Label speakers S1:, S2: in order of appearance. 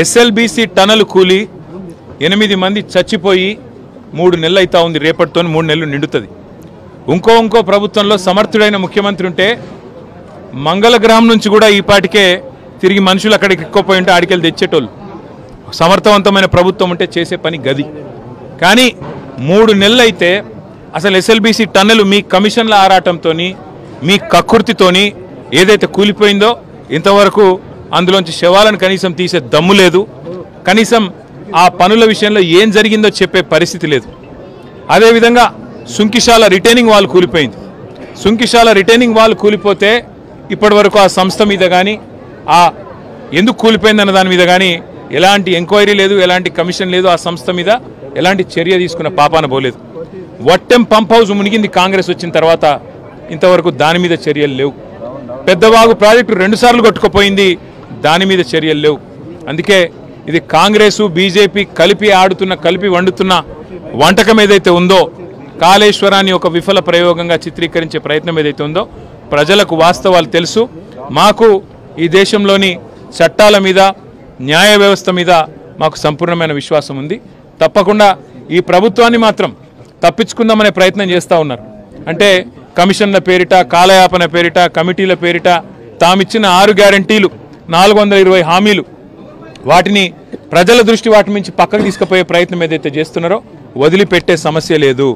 S1: SLBC tunnel కూలి 8 మంది చచ్చిపోయి 3 నెలలు అవుతా ఉంది. రేపటితో 3 నెలలు నిండుతుంది. ఇంకో ప్రభుత్వంలో సమర్థుడైన ముఖ్యమంత్రి ఉంటే మంగళగ్రహం నుంచి కూడా ఈ పాటికే తిరిగి మనుషులు అక్కడికి ఎక్కువపోయి ఉంటే ఆడికెళ్ళి తెచ్చేటోళ్ళు. సమర్థవంతమైన ప్రభుత్వం ఉంటే చేసే పని గది. కానీ 3 నెలలు అయితే అసలు ఎస్ఎల్బీసీ టన్నెలు మీ కమిషన్ల ఆరాటంతో మీ కక్కుర్తితోని ఏదైతే కూలిపోయిందో ఇంతవరకు అందులోంచి శవాలను కనీసం తీసే దమ్ము లేదు. కనీసం ఆ పనుల విషయంలో ఏం జరిగిందో చెప్పే పరిస్థితి లేదు. అదేవిధంగా సుంకిశాల రిటైనింగ్ వాల్ కూలిపోయింది. సుంకిశాల రిటైనింగ్ వాల్ కూలిపోతే ఇప్పటి వరకు ఆ సంస్థ మీద కానీ ఆ ఎందుకు కూలిపోయిందన్న దాని మీద కానీ ఎలాంటి ఎంక్వైరీ లేదు, ఎలాంటి కమిషన్ లేదు. ఆ సంస్థ మీద ఎలాంటి చర్య తీసుకున్న పాపాన పోలేదు. వట్టెం పంప్ హౌస్ మునిగింది కాంగ్రెస్ వచ్చిన తర్వాత, ఇంతవరకు దాని మీద చర్యలు లేవు. పెద్దవాగు ప్రాజెక్టు 2 సార్లు కొట్టుకుపోయింది, దాని మీద చర్యలు లేవు. అందుకే ఇది కాంగ్రెసు బీజేపీ కలిపి వండుతున్న వంటకం ఏదైతే ఉందో, కాళేశ్వరాన్ని ఒక విఫల ప్రయోగంగా చిత్రీకరించే ప్రయత్నం ఏదైతే ఉందో, ప్రజలకు వాస్తవాలు తెలుసు. మాకు ఈ దేశంలోని చట్టాల మీద, న్యాయ వ్యవస్థ మీద మాకు సంపూర్ణమైన విశ్వాసం ఉంది. తప్పకుండా ఈ ప్రభుత్వాన్ని మాత్రం తప్పించుకుందామనే ప్రయత్నం చేస్తూ ఉన్నారు. అంటే కమిషన్ల పేరిట, కాలయాపన పేరిట, కమిటీల పేరిట తామిచ్చిన 6 గ్యారంటీలు, 420 హామీలు, వాటిని ప్రజల దృష్టి వాటి నుంచి పక్కకు తీసుకుపోయే ప్రయత్నం ఏదైతే చేస్తున్నారో వదిలిపెట్టే సమస్య లేదు.